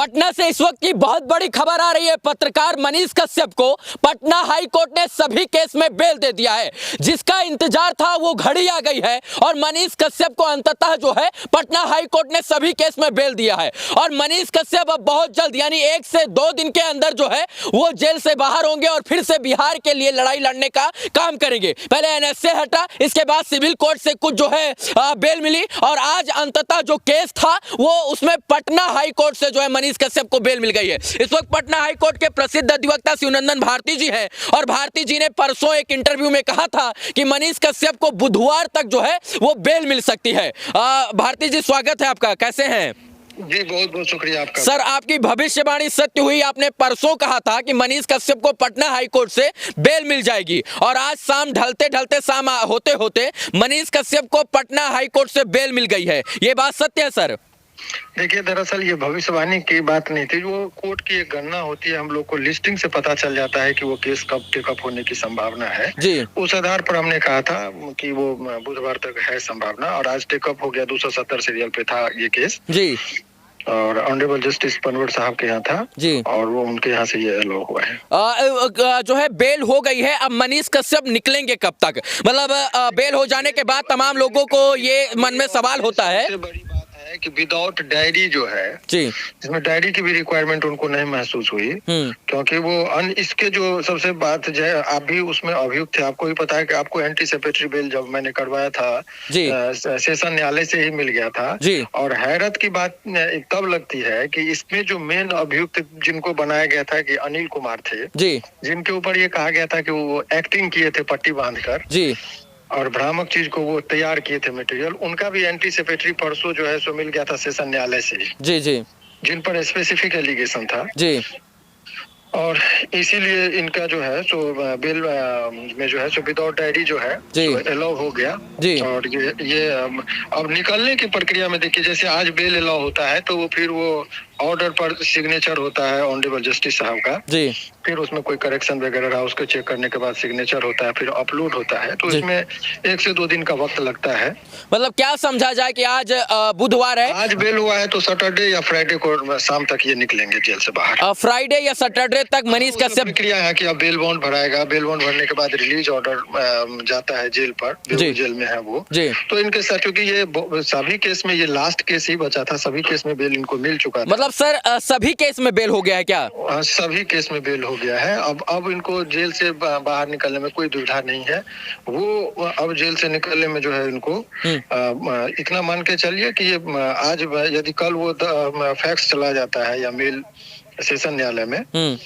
पटना से इस वक्त की बहुत बड़ी खबर आ रही है। पत्रकार मनीष कश्यप को पटना हाई कोर्ट ने सभी केस में बेल दे दिया है। जिसका इंतजार था वो घड़ी आ गई है और मनीष कश्यप को अंततः जो है पटना हाई कोर्ट ने सभी केस में बेल दिया है। और मनीष कश्यप अब बहुत जल्द यानी 1 से 2 दिन के अंदर जो है वो जेल से बाहर होंगे और फिर से बिहार के लिए लड़ाई लड़ने का काम करेंगे। पहले एनएसए हटा, इसके बाद सिविल कोर्ट से कुछ जो है बेल मिली और आज अंततः जो केस था वो उसमें पटना हाई कोर्ट से जो है मनीष कश्यप को बेल मिल गई है। इस वक्त पटना हाई कोर्ट के प्रसिद्ध अधिवक्ता शिवनंदन भारती जी हैं और भारती जी ने परसों एक इंटरव्यू में कहा था कि मनीष कश्यप को बुधवार तक जो है वो बेल मिल सकती है। भारती जी, स्वागत है आपका, कैसे हैं? जी बहुत बहुत शुक्रिया आपका। सर, आपकी भविष्यवाणी सत्य हुई। आपने परसों कहा था कि मनीष कश्यप को पटना हाई कोर्ट से बेल मिल जाएगी और आज शाम ढलते ढलते शाम होते होते मनीष कश्यप को पटना हाई कोर्ट से बेल मिल गई है। ये बात सत्य है सर? देखिए, दरअसल ये भविष्यवाणी की बात नहीं थी। वो कोर्ट की एक गणना होती है, हम लोग को लिस्टिंग से पता चल जाता है कि वो केस कब टेकअप होने की संभावना है जी। उस आधार पर हमने कहा था कि वो बुधवार तक है संभावना और आज टेकअप हो गया। 270 सीरियल पे था ये केस जी और ऑनरेबल जस्टिस पनवर साहब के यहाँ था जी और वो उनके यहाँ से ये अलाउ हुआ है। जो है बेल हो गई है। अब मनीष कश्यप निकलेंगे कब तक? मतलब बेल हो जाने के बाद तमाम लोगों को ये मन में सवाल होता है कि विदाउट डायरी जो है जी, इसमें डायरी की भी रिक्वायरमेंट उनको नहीं महसूस हुई क्योंकि वो इसके जो सबसे बात जो है, आप भी उसमें अभियुक्त थे। आपको भी पता है कि आपको एंटीसिपेटरी बेल जब मैंने करवाया था सेशन न्यायालय से ही मिल गया था जी। और हैरत की बात तब लगती है कि इसमें जो मेन अभियुक्त जिनको बनाया गया था कि अनिल कुमार थे जी, जिनके ऊपर ये कहा गया था कि वो एक्टिंग किए थे पट्टी बांधकर जी और भ्रामक चीज को वो तैयार किए थे मटेरियल, उनका भी एंटीसिपेटरी परसों जो है सो मिल गया था सेशन न्यायालय से जी जी जिन पर स्पेसिफिक एलिगेशन था जी। और इसीलिए इनका जो है सो बिल में जो है सो विदाउट डायरी जो है अलाउ हो गया जी। और ये अब निकलने की प्रक्रिया में देखिए, जैसे आज बेल अलाउ होता है तो वो फिर वो ऑर्डर पर सिग्नेचर होता है ऑनरेबल जस्टिस साहब का जी, फिर उसमें कोई करेक्शन वगैरह रहा उसको चेक करने के बाद सिग्नेचर होता है, फिर अपलोड होता है, तो इसमें 1 से 2 दिन का वक्त लगता है। मतलब क्या समझा जाए कि आज बुधवार है, आज बेल हुआ है तो सैटरडे या फ्राइडे को शाम तक ये निकलेंगे जेल से बाहर। फ्राइडे या सैटरडे तक मनीष कश्यप प्रक्रिया है कि अब बेल बॉन्ड भराएगा, बेल बॉन्ड भरने के बाद रिलीज ऑर्डर जाता है जेल पर, जेल में है वो जी। तो इनके साथ क्योंकि ये सभी केस में ये लास्ट केस ही बचा था, सभी केस में बेल इनको मिल चुका था। मतलब सर सभी केस में बेल हो गया है क्या? सभी केस में बेल हो गया है। अब इनको जेल से बाहर निकलने में कोई दुविधा नहीं है। वो अब जेल से निकलने में जो है इनको इतना मान के चलिए कि ये आज यदि कल वो फैक्स चला जाता है या मेल सेशन न्यायालय में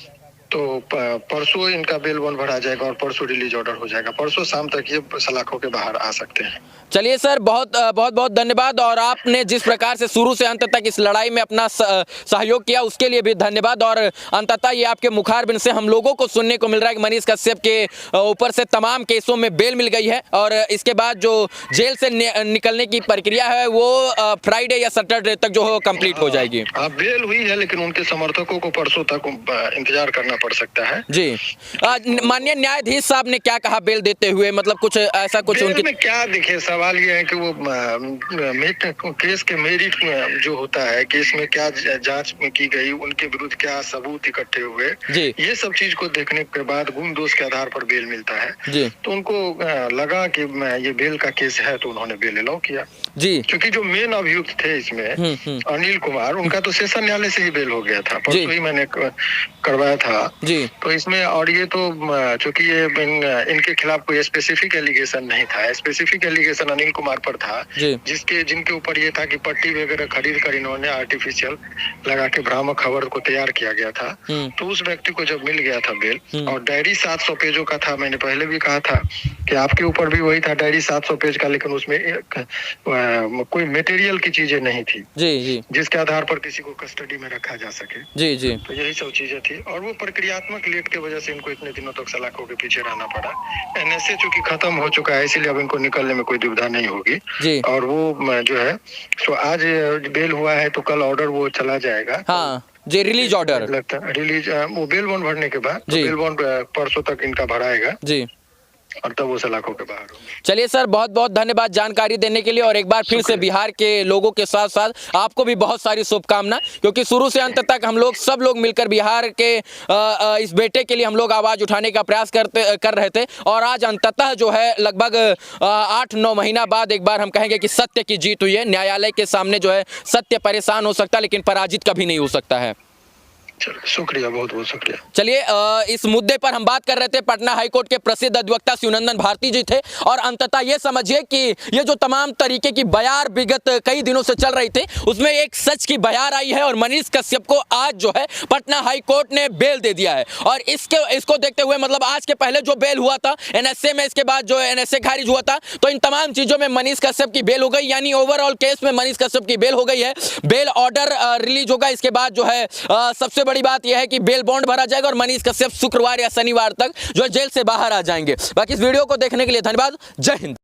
तो परसों इनका बेल बॉन्ड भरा जाएगा और परसों रिलीज ऑर्डर हो जाएगा। परसों शाम तक ये सलाखों के बाहर आ सकते हैं। चलिए सर, बहुत धन्यवाद और आपने जिस प्रकार से शुरू से अंत तक इस लड़ाई में अपना सहयोग किया उसके लिए भी धन्यवाद। और अंततः ये आपके मुखारबिन से हम लोगों को सुनने को मिल रहा है कि मनीष कश्यप के ऊपर से तमाम केसों में बेल मिल गई है और इसके बाद जो जेल से निकलने की प्रक्रिया है वो फ्राइडे या सैटरडे तक जो है कंप्लीट हो जाएगी। बेल हुई है लेकिन उनके समर्थकों को परसों तक इंतजार करना पड़ सकता है। जी। माननीय न्यायाधीश साहब ने क्या कहा बेल देते हुए? मतलब कुछ ऐसा कुछ उनके में क्या देखिए, सवाल ये है कि वो केस के मेरिट जो होता है, केस में क्या जांच की गई, उनके विरुद्ध क्या सबूत इकट्ठे हुए, ये सब चीज को देखने के बाद गुण दोष के आधार पर बेल मिलता है जी। तो उनको लगा कि ये बेल का केस है तो उन्होंने बेल अलाउ किया जी। क्योंकि जो मेन अभियुक्त थे इसमें अनिल कुमार, उनका तो सेशन न्यायालय से ही बेल हो गया था, परसों ही मैंने करवाया था जी। तो इसमें और ये तो चूंकि ये इनके खिलाफ कोई स्पेसिफिक एलिगेशन नहीं था, स्पेसिफिक एलिगेशन अनिल कुमार पर था जिनके ऊपर ये था कि पट्टी वगैरह खरीद कर इन्होंने आर्टिफिशियल लगा के भ्रामक खबर को तैयार किया गया था। तो उस व्यक्ति को जब मिल गया था बेल और डायरी 700 पेजों का था, मैंने पहले भी कहा था कि आपके ऊपर भी वही था डायरी 700 पेज का, लेकिन उसमें कोई मटेरियल की चीजें नहीं थी जी, जिसके आधार पर किसी को कस्टडी में रखा जा सके जी जी। तो यही सब चीजें थी और वो प्रक्रियात्मक लेट के वजह से इनको इतने दिनों तक सलाखों के पीछे रहना पड़ा। एनएसए चूंकि खत्म हो चुका है इसलिए अब इनको निकलने में कोई दुविधा नहीं होगी जी। और वो जो है तो आज बेल हुआ है तो कल ऑर्डर वो चला जाएगा। हाँ जी, रिलीज ऑर्डर लगता है रिलीज वो बेल बॉन्ड भरने के बाद तो बेल बॉन्ड परसों तक इनका भराएगा जी। और तब वो सलाखों के बाहर होंगे। चलिए सर, बहुत बहुत धन्यवाद जानकारी देने के लिए, और एक बार फिर से बिहार के लोगों के साथ साथ आपको भी बहुत सारी शुभकामना, क्योंकि शुरू से अंत तक हम लोग सब लोग मिलकर बिहार के इस बेटे के लिए हम लोग आवाज उठाने का प्रयास कर रहे थे, और आज अंततः जो है लगभग 8-9 महीना बाद एक बार हम कहेंगे कि सत्य की जीत हुई है। न्यायालय के सामने जो है सत्य परेशान हो सकता है, लेकिन पराजित कभी नहीं हो सकता है। शुक्रिया, बहुत बहुत शुक्रिया। चलिए, इस मुद्दे पर हम बात कर रहे थे, पटना हाईकोर्ट के प्रसिद्ध अधिवक्ता शिवनंदन भारती जी थे, और अंततः ये समझिए कि ये जो तमाम तरीके की बयार विगत कई दिनों से चल रही थी, उसमें एक सच की बयार आई है, और मनीष कश्यप को आज जो है पटना हाईकोर्ट ने बेल दे दिया है। और इसको देखते हुए, मतलब आज के पहले जो बेल हुआ था एनएसए में, इसके बाद जो एनएसए खारिज हुआ था, तो इन तमाम चीजों में मनीष कश्यप की बेल हो गई, यानी ओवरऑल केस में मनीष कश्यप की बेल हो गई है। बेल ऑर्डर रिलीज होगा, इसके बाद जो है सबसे बड़ी बात यह है कि बेल बॉन्ड भरा जाएगा, और मनीष कश्यप शुक्रवार या शनिवार तक जो जेल से बाहर आ जाएंगे। बाकी इस वीडियो को देखने के लिए धन्यवाद। जय हिंद।